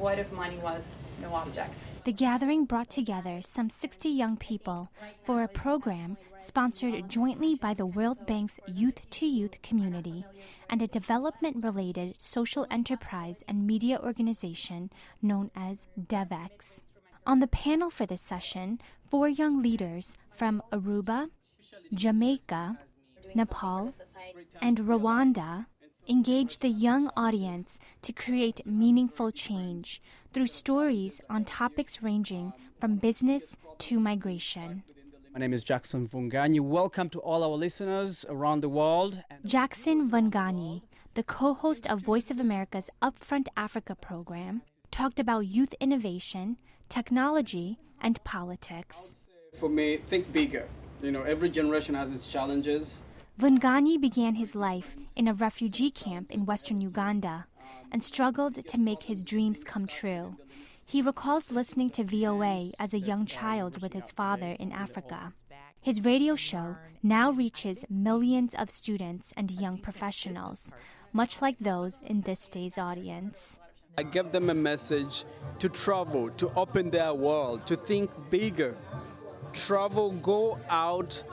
void of money was no object. The gathering brought together some 60 young people for a program sponsored jointly by the World Bank's Youth-to-Youth community and a development-related social enterprise and media organization known as DevX. On the panel for this session, 4 young leaders from Aruba, Jamaica, Nepal, and Rwanda engaged the young audience to create meaningful change through stories on topics ranging from business to migration. My name is Jackson Vunganyi. Welcome to all our listeners around the world. Jackson Vunganyi, the co-host of Voice of America's Upfront Africa program, talked about youth innovation, technology, and politics. For me, think bigger. Every generation has its challenges. Vunganyi began his life in a refugee camp in western Uganda and struggled to make his dreams come true. He recalls listening to VOA as a young child with his father in Africa. His radio show now reaches millions of students and young professionals, much like those in this day's audience. I give them a message to travel, to open their world, to think bigger. Travel, go out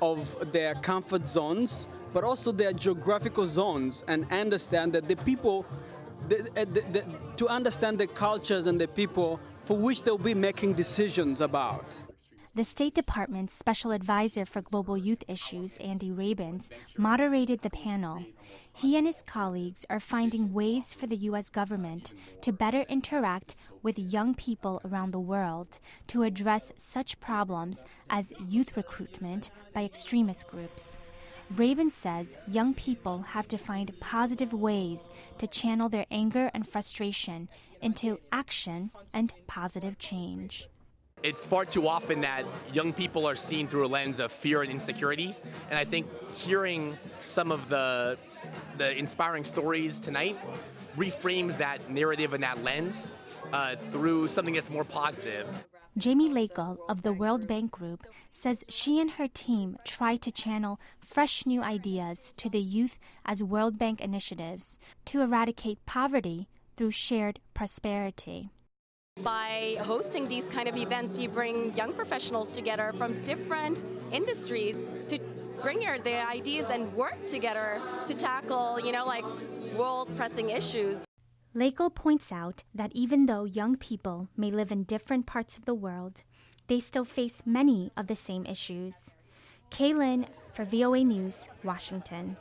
of their comfort zones, but also their geographical zones, and understand that the people, to understand the cultures and the people for which they'll be making decisions about. The State Department's Special Advisor for Global Youth Issues, Andy Rabins, moderated the panel. He and his colleagues are finding ways for the U.S. government to better interact with young people around the world to address such problems as youth recruitment by extremist groups. Rabin says young people have to find positive ways to channel their anger and frustration into action and positive change. It's far too often that young people are seen through a lens of fear and insecurity, and I think hearing some of the inspiring stories tonight reframes that narrative and that lens through something that's more positive. Jamie Lakel of the World Bank Group says she and her team try to channel fresh new ideas to the youth as World Bank initiatives to eradicate poverty through shared prosperity. By hosting these kind of events, you bring young professionals together from different industries to bring their ideas and work together to tackle, world pressing issues. Lakel points out that even though young people may live in different parts of the world, they still face many of the same issues. Kaye for VOA News, Washington.